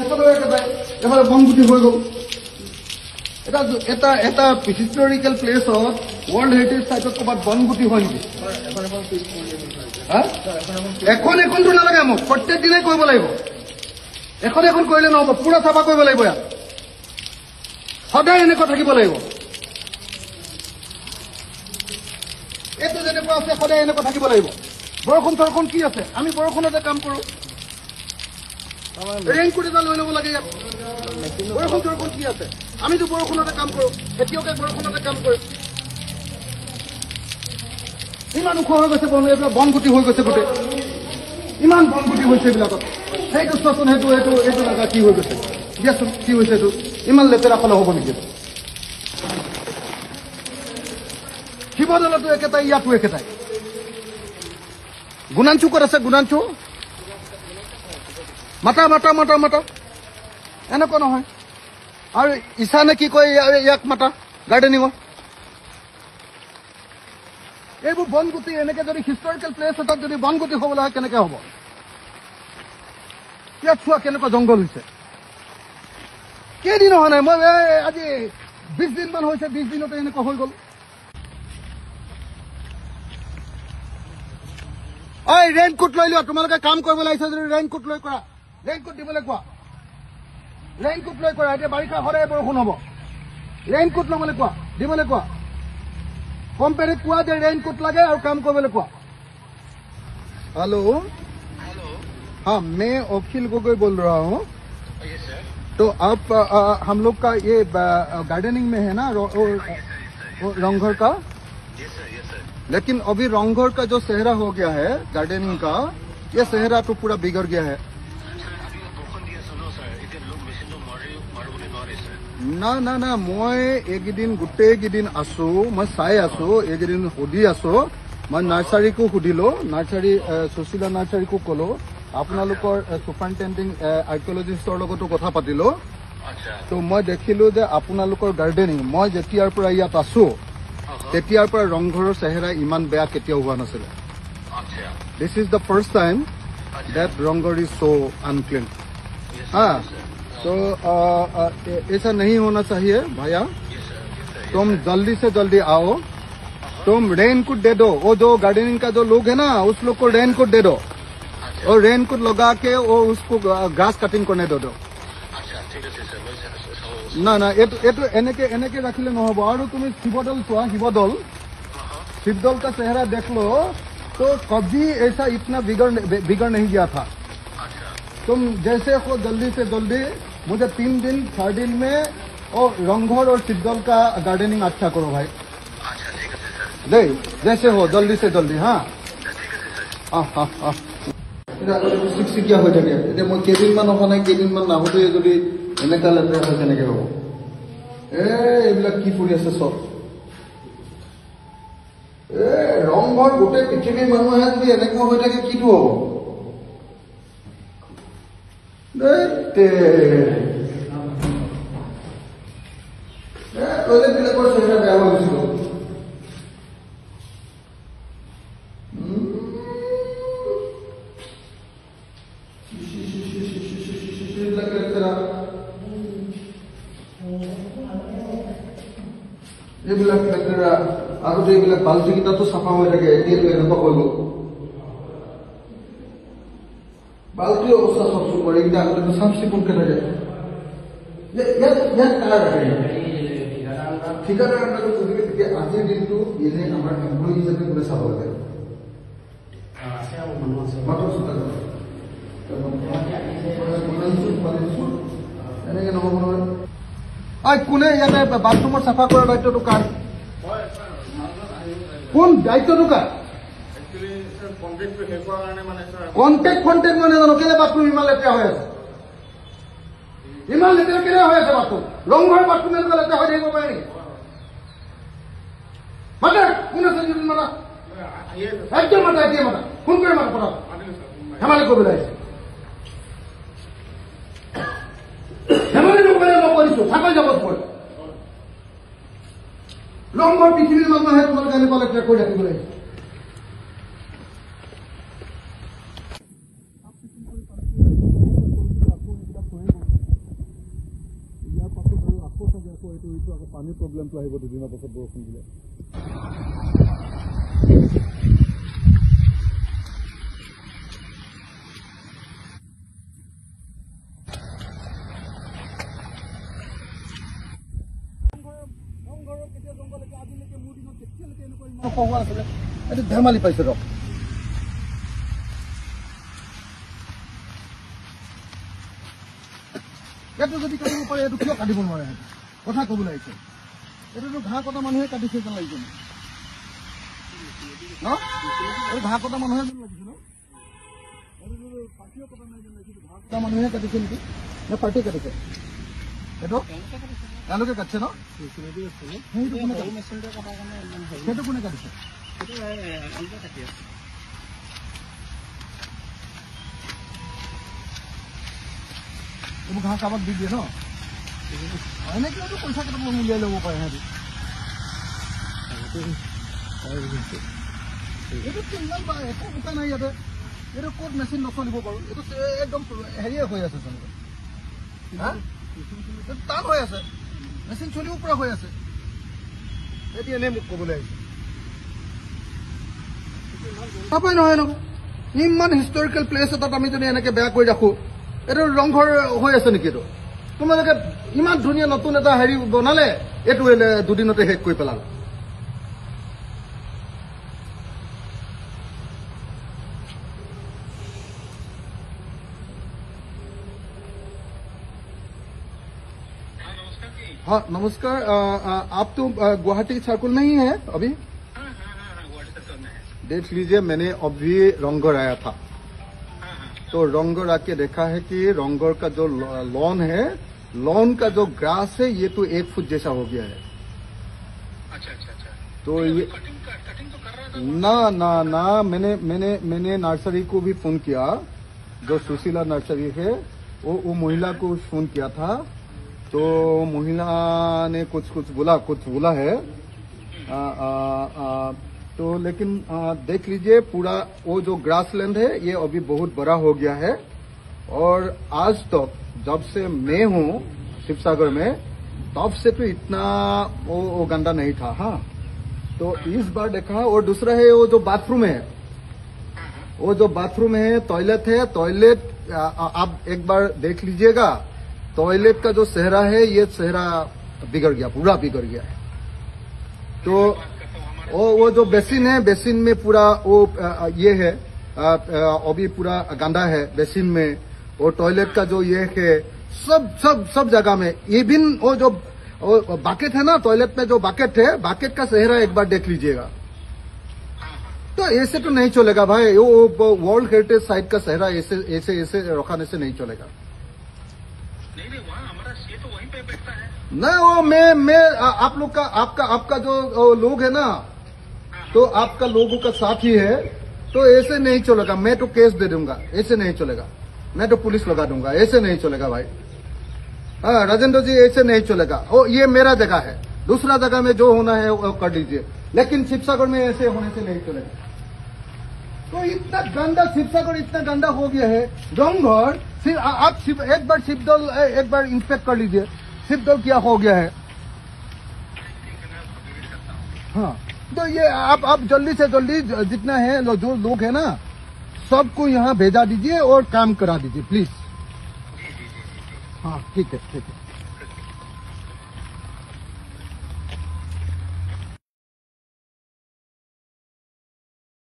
এফালেও একেটাই, এফালে বনগুটি হৈ গ'ল। এটা হিষ্টৰিকেল প্লেচত ৱৰ্ল্ড হেৰিটেজ চাইটত ক'ৰবাত বনগুটি হয় নেকি? এখন এখনটো নালাগে মোক, প্ৰত্যেক দিনাই কৰিব লাগিব। এখন এখন কৰিলে নহ'ব, পুৰা চাফা কৰিব লাগিব। ইয়াত সদায় এনেকুৱা থাকিব লাগিব। এইটো যেনেকুৱা আছে সদায় এনেকুৱা থাকিব লাগিব। বৰষুণ চৰষুণ কি আছে, আমি বৰষুণতে কাম কৰোঁ। ৰেইনকোট এটা লৈ ল'ব লাগে। ইয়াত বৰষুণ চৰষুণ কি আছে, আমিতো বৰষুণতে কাম কৰোঁ। খেতিয়কে বৰষুণতে কাম কৰে। ইমান ওখ হৈ গৈছে বন, এইবিলাক বনগুটি হৈ গৈছে গোটেই। ইমান বনগুটি হৈছে এইবিলাকত। সেইটো চোৱাচোন, এইটো লগা কি হৈ গৈছে দিয়াচোন, কি হৈছে এইটো? ইমান লেতেৰা ফালে হ'ব নেকি? শিৱদৌলতো একেটাই, ইয়াতো একেটাই। গুণাঞ্চু ক'ত আছে? গুণাঞ্চু মাতা মাতা মাতা মাতা, এনেকুৱা নহয়। আৰু ঈশানে কি কয়, ইয়াক মাতা গাৰ্ডেনিঙত। এইবোৰ বনগুটি এনেকে যদি হিষ্টৰিকেল প্লেচ এটাত যদি বনগুটি হ'বলৈ হয় কেনেকে হ'ব? ইয়াত চোৱা কেনেকুৱা জংঘল হৈছে। কেইদিন হোৱা নাই, মই আজি 20 দিনমান হৈছে, 20 দিনতে এনেকুৱা হৈ গ'ল। ঐ ৰেইনকোট লৈ লোৱা, তোমালোকে কাম কৰিব লাগিছে যদি ৰেইনকোট লৈ কৰা। ৰেইনকোট দিবলৈ কোৱা, ৰেইনকোট লৈ কৰা। এতিয়া বাৰিষা সদায় বৰষুণ হ'ব। ৰেইনকোট ল'বলৈ কোৱা, দিবলৈ কোৱা। কোম্পানীক কোৱা যে ৰেইনকোট লাগে আৰু কাম কৰিবলৈ কোৱা। हेलो, हाँ मैं अखिल गोगोई बोल रहा हूँ। तो आप हम लोग का ये गार्डनिंग में है ना रंगघर का। लेकिन अभी रंगघर का जो सेहरा हो गया है गार्डनिंग का, ये सेहरा तो पूरा बिगड़ गया है। ना ना ना, मैं এইকেইদিন গোটেইকেইদিন আছো, মই চাই আছো, এইকেইদিন সুধি আছো। মই নাৰ্চাৰীকো সুধিলো, নাৰ্চাৰী সুশীলা নাৰ্চাৰীকো ক'লো, আপোনালোকৰ সুপাৰিনটেণ্ডিং আৰ্কিঅলজিষ্টৰ লগতো কথা পাতিলো। তো মই দেখিলো যে আপোনালোকৰ গাৰ্ডেনিং, মই যেতিয়াৰ পৰা ইয়াত আছো তেতিয়াৰ পৰা ৰংঘৰৰ চেহেৰা ইমান বেয়া কেতিয়াও হোৱা নাছিলে। This is the first time that Rangghar is so unclean. हाँ, तो ऐसा नहीं होना चाहिए भैया। तुम जल्दी से जल्दी आओ, तुम रेनकोट दे दो। वो जो गार्डनिंग का जो लोग है ना, उस लोग को रेनकोट दे दो, और रेनकोट लगा के वो उसको घास कटिंग करने दो। ना ना, ये এনেকে राखिले নহব। और तुम शिवदौल चुआ, शिवदौल का चेहरा देख लो, तो कभी ऐसा इतना बिगड़ नहीं गया था। तुम जैसे हो जल्दी से जल्दी मुझे 3 दिन 4 दिन में और रंगघर और शिवदौल का गार्डनिंग अच्छा करो भाई। दे जैसे हो जल्दी से जल्दी। हाँ हाँ हाँ हाँ, চিকচিকীয়া হৈ থাকে। এতিয়া মই কেইদিনমান অহা নাই, কেইদিনমান নাহোঁতে যদি এনেকুৱা লেতেৰা হয় কেনেকৈ হ'ব? এইবিলাক কি কৰি আছে চব? ৰংঘৰ গোটেই পৃথিৱীৰ মানুহে যদি এনেকুৱা হৈ থাকে কিটো হ'ব? টয়লেটবিলাকৰ চেহেৰা বেয়া হৈ গৈছিল। এইবিলাক লেতেৰা। আগতে এইবিলাক বাল্টিকেইটাতো চাফা হৈ থাকে, এতিয়াতো এনেকুৱা হৈ গ'ল। বাল্টিৰ অৱস্থা চাওকচোন বাৰু, এইকেইটা আগতে চাফ চিকুণকে থাকে। ইয়াত কাৰ ঠিকাদাৰ আণ্ডাৰত গতিকে তেতিয়া আজিৰ দিনটো এনে আমাৰ এমপ্লয়ী হিচাপে কোনে চাব লাগে? এনেকে নহ'ব নহয়। কোনে ইয়াতে বাথৰুমৰ চাফা কৰাৰ দায়িত্বটো কাৰ? কোন দায়িত্বটো কাৰ? কণ্টেক্ট মই নাজানো। কেলে বাথৰুম ইমান লেতেৰা হৈ আছে? ইমান লেতেৰা কেলে হৈ আছে বাথৰুম? ৰংঘৰ বাথৰুম এনেকুৱা লেতেৰা হৈ থাকিব পাৰে নেকি? মাতা, কোন আছে যদি মাতা, একদম মাতা, এতিয়া মাতা, ফোন কৰি মাতা, পঠাব। ধেমালি কৰিবলৈ আহিছে। ধেমালি নকৰিলে নকৰিছো, চাকৰি যাব পৰে। ৰংঘৰ পৃথিৱীৰ মানুহে তোমালোকে এনেকুৱা লেতেৰা কৰি ৰাখিব লাগিছে। পানীৰ প্ৰব্লেমটো আহিব দুদিনৰ পাছত বৰষুণ দিলে। এইটো ধেমালি পাইছে ৰক এইটো যদি কাটিব পাৰে এইটো কিয় কাটিব নোৱাৰে কথা ক'ব লাগিছে এইটোতো ঘাঁহ কটা মানুহে কাটিছে যেন লাগিছে ন এই ঘাঁহ কটা মানুহে যেন লাগিছে ন এইটো পাৰ্টিও কটা নাই যেন লাগিছে ঘাঁহ কটা মানুহে কাটিছে নেকি নে পাৰ্টিয়ে কাটিছে এইটো তেওঁলোকে কাটিছে ন সেইটো কোনে কাটিছে এইবোৰ ঘাঁহ কাৰোবাক দি দিয়ে ন এনেকৈতো পইচা কেইটামান উলিয়াই ল'ব পাৰে সিহঁতি এইটো কিমান একো বোকা নাই ইয়াতে এইটো ক'ত মেচিন নচলিব বাৰু এইটো একদম হেৰিয়ে হৈ আছে চলিব টান হৈ আছে মেচিন চলিব পৰা হৈ আছে এতিয়া এনেই মোক ক'বলৈ আহিছে নাপায় নহয় নহয় ইমান হিষ্টৰিকেল প্লেচ এটাত আমি যদি এনেকৈ বেয়া কৰি ৰাখোঁ এইটো ৰংঘৰ হৈ আছে নেকি এইটো তোমালোকে ইমান ধুনীয়া নতুন এটা হেৰি বনালে এইটো দুদিনতে শেষ কৰি পেলালে हाँ नमस्कार आप तो गुवाहाटी सर्कल में ही है अभी देख लीजिए मैंने अभी रंगघर आया था तो रंगघर आके देखा है कि रंगघर का जो लॉन है लॉन का जो ग्रास है ये तो 1 फुट जैसा हो गया है अच्छा तो ये कटिंग तो कर रहा था ना मैंने नर्सरी को भी फोन किया जो सुशीला नर्सरी है वो महिला को फोन किया था तो महिला ने कुछ बोला है तो लेकिन देख लीजिए पूरा वो जो ग्रासलैंड है ये अभी बहुत बड़ा हो गया है और आज तक जब से मैं हूँ शिवसागर में तब से तो इतना वो गंदा नहीं था हाँ तो इस बार देखा और दूसरा है वो जो बाथरूम है वो जो बाथरूम है टॉयलेट आप एक बार देख लीजिएगा टॉयलेट का जो चेहरा है ये चेहरा बिगड़ गया पूरा बिगड़ गया है तो वो जो बेसिन है बेसिन में पूरा वो ये है अभी पूरा गंदा है बेसिन में और टॉयलेट का जो ये है सब जगह में इवन वो जो बकेट है ना टॉयलेट में जो बकेट है बकेट का चेहरा एक बार देख लीजिएगा तो ऐसे तो नहीं चलेगा भाई वो वर्ल्ड हेरिटेज साइट का चेहरा ऐसे रखाने से नहीं चलेगा ना वो मैं आप लोग का आपका जो लोग है ना तो आपका लोगों का साथ ही है तो ऐसे नहीं चलेगा मैं तो केस दे दूंगा ऐसे नहीं चलेगा मैं तो पुलिस लगा दूंगा ऐसे नहीं चलेगा भाई हाँ राजेंद्र जी ऐसे नहीं चलेगा ओ ये मेरा जगह है दूसरा जगह में जो होना है वो कर दीजिए लेकिन शिवसागर में ऐसे होने से नहीं चलेगा तो इतना गंदा शिवसागर इतना गंदा हो गया है रंगघर आप एक बार शिवदल एक बार इंस्पेक्ट कर लीजिए शिवदल क्या हो गया है हाँ तो ये आप जल्दी से जल्दी जितना है जो लोग है ना सबको यहाँ भेजा दीजिए और काम करा दीजिए प्लीज हाँ ठीक है